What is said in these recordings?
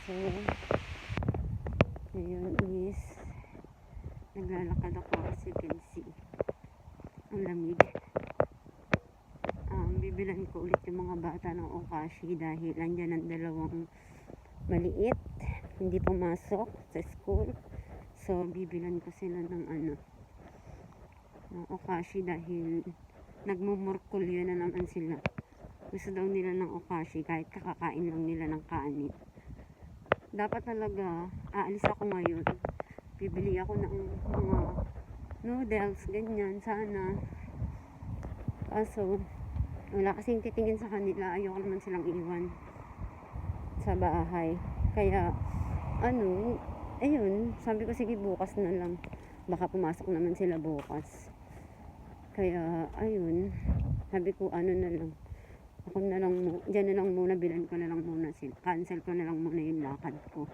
So, ngayon is naglalakad ako as you can see. Ang lamig. Bibilan ko ulit yung mga bata ng Okashi dahil andyan ang dalawang maliit, hindi pumasok sa school. So, bibilan ko sila ng ng Okashi dahil nagmumurkulyo na naman sila. Gusto daw nila ng Okashi kahit kakakain lang nila ng kanin. Dapat talaga, aalis ako ngayon. Bibili ako ng mga noodles, ganyan, sana. Kaso, wala kasing titingin sa kanila. Ayoko naman silang iwan sa bahay. Kaya, ayun, sabi ko sige bukas na lang. Baka pumasok naman sila bukas. Kaya, ayun, sabi ko na lang. Ako na lang, dyan na lang muna, bilan ko na lang muna sila. Cancel ko na lang muna yung lakad ko.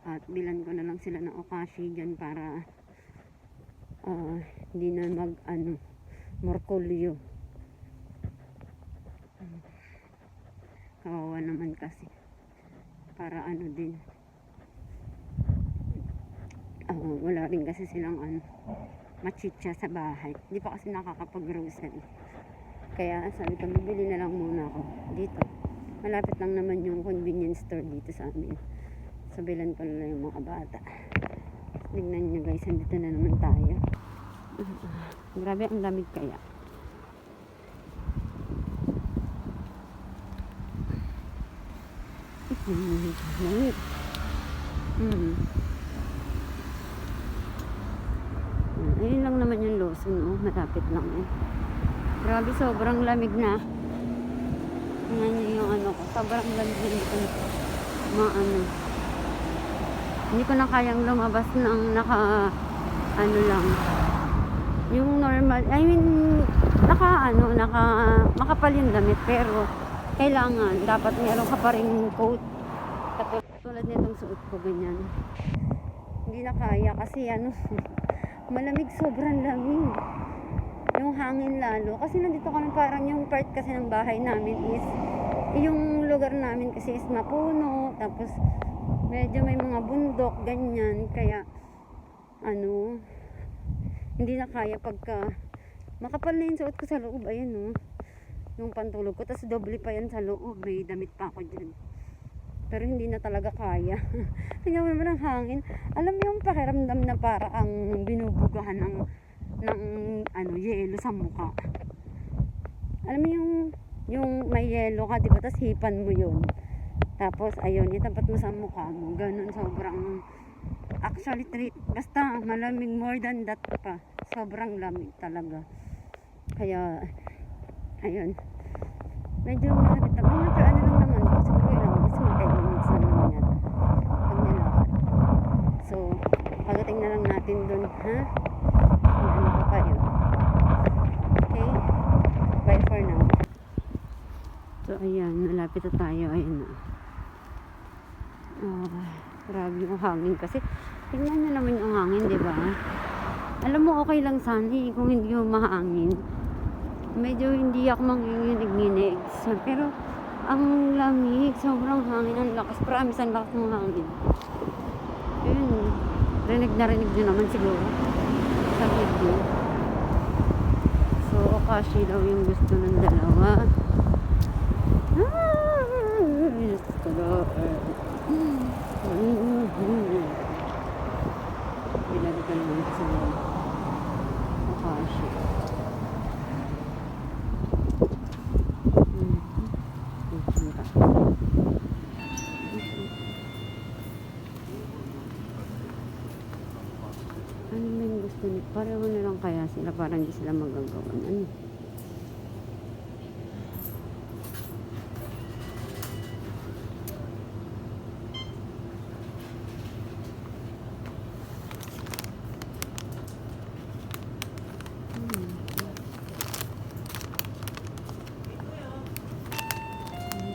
At bilan ko na lang sila ng Okashi dyan para hindi na morkulyo. Kawawa naman kasi. Para din. Wala rin kasi silang machitsa sa bahay. Hindi pa kasi nakakapag-grocery. Kaya sabi ko, bibili na lang muna ako dito. Malapit lang naman yung convenience store dito sa amin. So, bilan ko na lang yung mga bata. Tingnan nyo guys, andito na naman tayo. Grabe, ang lamig kaya. Lamig. Ayun lang naman yung Lawson, malapit lang Grabe, sobrang lamig na. Tingnan niyo yung sobrang lamig, hindi ko hindi ko na kayang lumabas ng lang. Yung normal, makapal yung damit, pero kailangan, dapat meron ka pa rin coat. Tulad nitong suot ko, ganyan. Hindi na kaya kasi malamig, sobrang lamig. Yung hangin lalo. Kasi nandito kami parang yung part kasi ng bahay namin is, yung lugar namin kasi is mapuno. Tapos, medyo may mga bundok, ganyan. Kaya, hindi na kaya pagka, makapal na yung suot ko sa loob. Ayan, yung pantulog ko. Tapos, doble pa yan sa loob. May damit pa ako dyan. Pero hindi na talaga kaya. Tingnan mo naman ang hangin. Alam mo yung pakiramdam na para ang binubugahan ng yelo sa mukha. Alam mo yung may yelo ka, diba? Tapos hipan mo yun. Tapos, ayun, itapat mo sa mukha mo. Ganun, sobrang, actually, basta malamig, more than that pa. Sobrang lamig talaga. Kaya, ayun. Medyo malapit na. Mga lang naman. Siguro lang. Gusto mo 10 minutes lang naman yata. Pag nilakad. So, pagdating na lang natin dun, ha? Ko kayo. Okay? Bye for now. So, ayan. Malapit na tayo. Ayan na. Grabe yung hangin kasi. Tingnan nyo naman yung hangin, diba? Alam mo, okay lang sana kung hindi yung mahangin. Medyo hindi ako manginginig-nginig. Pero, ang lamig. Sobrang hangin. Ang lakas. Promise, ang lakas ng hangin. Yun. Rinig nyo naman siguro. Sa video. So, Okashi daw yung gusto ng dalawa. Gusto daw. Pinalitan naman sa Okashi. Ano ba yung gusto niya? Pareho na lang kaya sila para hindi sila magagawan.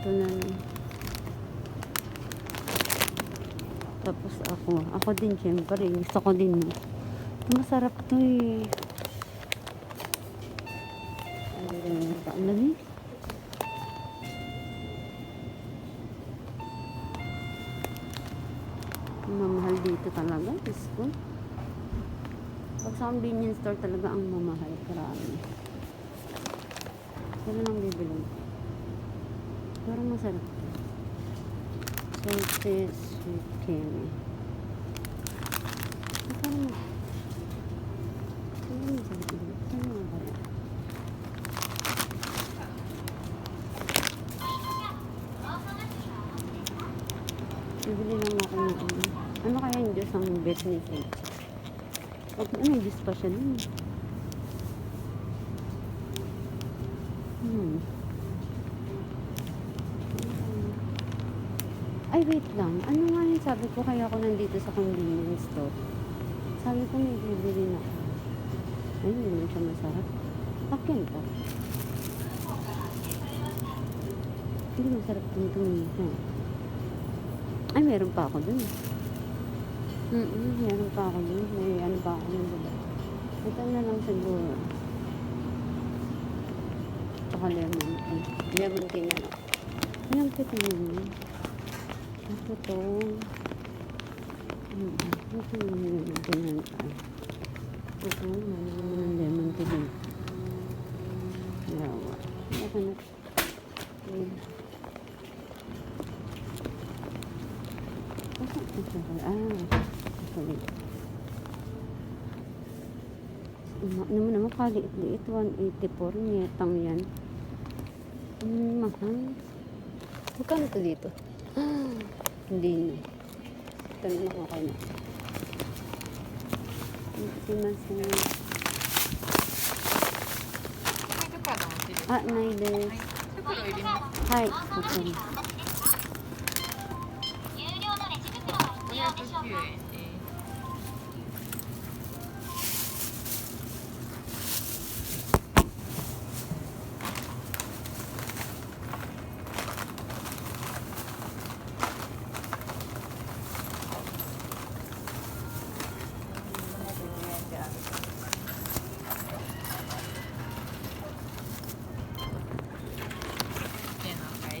Ito na lang. Tapos ako din syempre, gusto ko din. Masarap to Ang lamig. mamahal dito talaga. Diyos ko. Pag sa convenience store talaga ang mamahal. Grabe. Wala nang bibili. Pero masarap. Salted sweet candy. Parang masarap dito. Saan nga kaya? Bibili lang ako ng ano. Ano kaya yung Diyos ang best ni Sage? May Diyos pa siya nun. Ay, wait lang. Ano nga yung sabi ko kaya ako nandito sa convenience store? Sabi ko may bibili na ako. Ay, hindi naman siya masarap. Akin to. Hindi masarap din ito. Ay, meron pa ako dun. Meron pa ako dun. May ano pa ako dun. Ito na lang siguro. Tsaka lemon. Lemon tea na lang. Ilang pito naman. Ito to. Ito yung lemon tea na lang. Ito, naman ng lemon tea din. Yawa. Ito na. Sorry. Ano naman kaliit-liit, 184 netang yan. Mahal. Magkano ito dito? Hindi na. Ito na lang ako na. Nayです。はい、ここに。509円。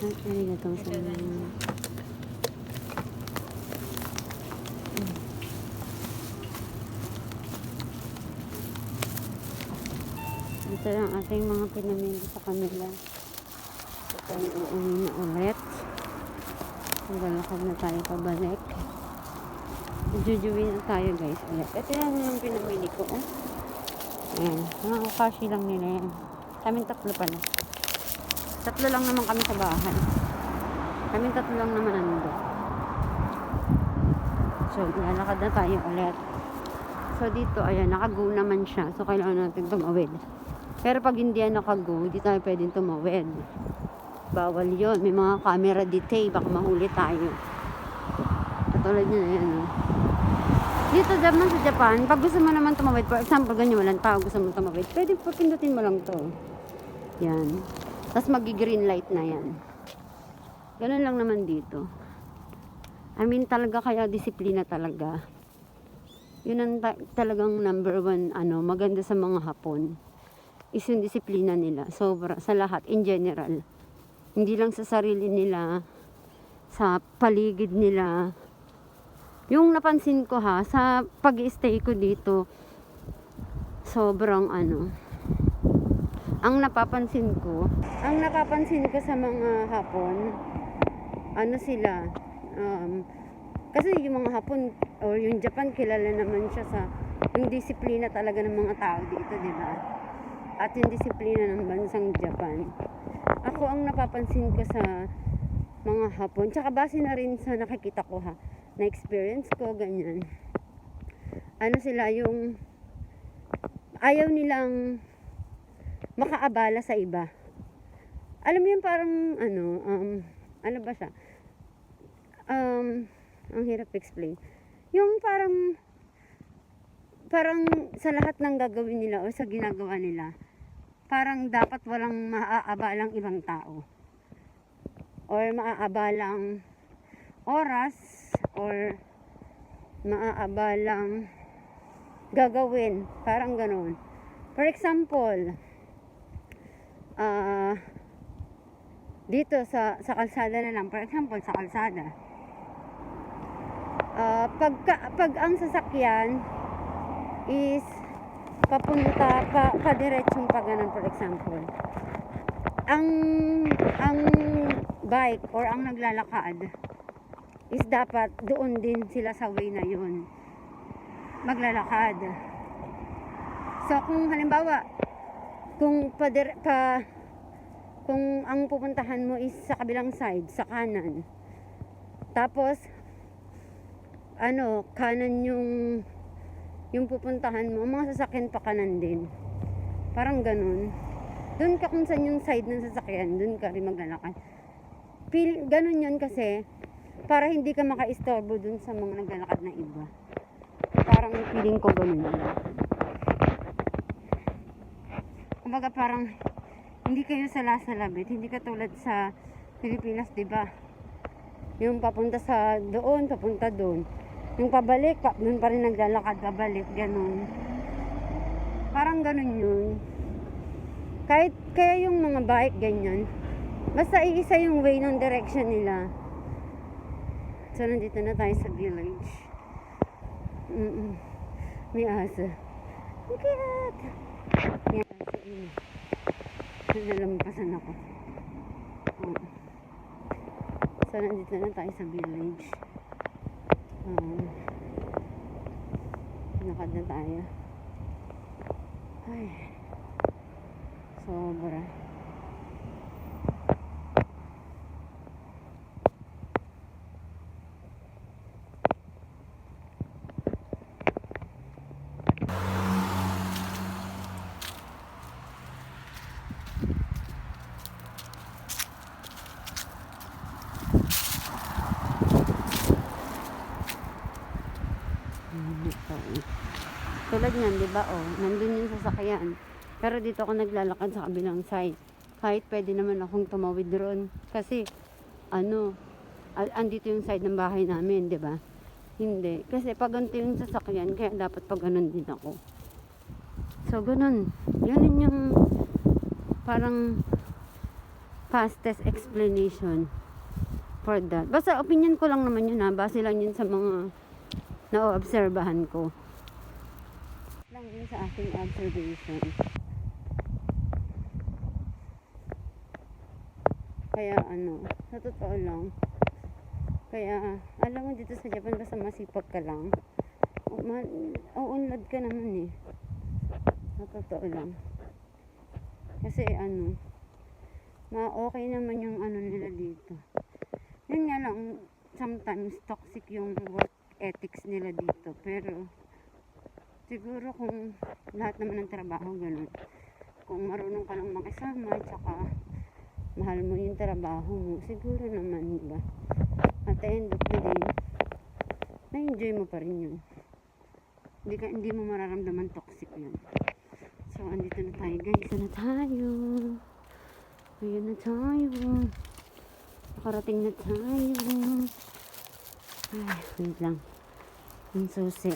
ありがとうございます。Ito lang ating mga pinamili sa kanila. So, tayo uuwi na ulit. Maglalakad na tayo pabalik. Jujuwi na tayo guys ulit. Ito lang yung pinamili ko. Ayan. Mga kashi lang nila yan. Kaming tatlo pala. Tatlo lang naman kami sa bahay. Kaming tatlo lang naman nando. So, lalakad na tayo ulit. So, dito, ayan, nakago naman siya. So, kailangan natin tumawid. Pero pag hindi yan nakago, hindi tayo pwedeng tumawid. Bawal yon. May mga camera detail. Baka mahuli tayo. Katulad nyo na yan, no? Dito naman sa Japan, pag gusto mo naman tumawid, for example, ganyan walang tao, gusto mo tumawid, pwede papindutin mo lang to. Yan. Tapos magi-green light na yan. Ganun lang naman dito. I mean, talaga kaya disiplina talaga. Yun ang talagang number one, maganda sa mga Hapon. Is yung disiplina nila. Sobra, sa lahat, in general. Hindi lang sa sarili nila, sa paligid nila. Yung napansin ko sa pag-i-stay ko dito, sobrang ang napapansin ko sa mga Hapon, sila, kasi yung mga Hapon or yung Japan, kilala naman siya sa yung disiplina talaga ng mga tao dito, di ba? At yung disiplina ng bansang Japan. Ako ang napapansin ko sa mga Hapon, tsaka base na rin sa nakikita ko na experience ko, ganyan. Sila yung ayaw nilang makaabala sa iba. Alam mo yun, parang ano ba siya? Ang hirap explain. Yung parang sa lahat ng gagawin nila o sa ginagawa nila, parang dapat walang maaabalang ibang tao. Or maaabalang oras or maaabalang gagawin. Parang ganoon. For example, dito sa kalsada na lang, for example, sa kalsada, Pag ang sasakyan is papunta pa diretsong pa ganun, for example, ang bike or ang naglalakad is dapat doon din sila sa way na yun maglalakad. So kung halimbawa kung kung ang pupuntahan mo is sa kabilang side, sa kanan, tapos kanan yung pupuntahan mo, mga sasakyan pa kanan din, parang ganun. Doon ka kung saan yung side ng sasakyan, doon ka rin maglalakad. Ganun yun kasi para hindi ka makaistorbo doon sa mga naglalakad na iba. Parang feeling ko ganun yun. Kumbaga parang hindi kayo salasabit, hindi katulad sa Pilipinas, 'di ba? Yung papunta sa doon, papunta doon. Yung pabalik, doon pa rin naglalakad, pabalik, ganun. Parang ganun yun. Kaya yung mga bike, ganyan. Basta iisa yung way ng direction nila. So, nandito na tayo sa village. May aso. Ang cute! Yan, sige. Nalampasan ako. So, nandito na tayo sa village. Nakad na tayo. Ay, sobra. Tulad niyan, di ba? Nandun yung sasakyan. Pero dito ako naglalakad sa kabilang side. Kahit pwede naman akong tumawid doon. Kasi, andito yung side ng bahay namin, di ba? Hindi. Kasi pag ganito yung sasakyan, kaya dapat pag ganun din ako. So, ganun. Yun yung parang fastest explanation for that. Basta opinion ko lang naman yun, ha. Base lang yun sa mga na-obserbahan ko. Lang din sa aking observation. Kaya sa totoo lang, kaya alam mo dito sa Japan, basta masipag ka lang, unlad ka naman eh. Sa totoo lang. Kasi okay naman yung nila dito. Yun nga lang, sometimes toxic yung work ethics nila dito. Pero siguro kung lahat naman ng trabaho ganun, kung marunong ka lang makisama, tsaka mahal mo yung trabaho mo, siguro naman, diba? At the end of the day, na-enjoy mo pa rin yun. Hindi mo mararamdaman toxic yun. So, andito na tayo, guys. Ito na tayo. Ayan na tayo. Nakarating na tayo. Ay, wait lang. Ang susi.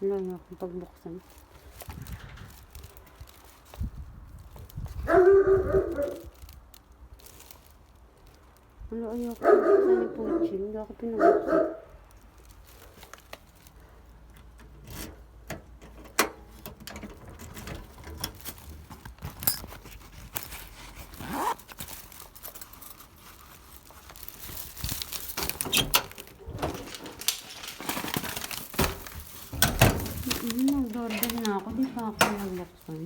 Wala akong pagbuksan. Wala, ayoko pagbuksan ni Puchi. Hindi ako pinabuksan. Nag-order na ako. Di pa ako nagbuksan.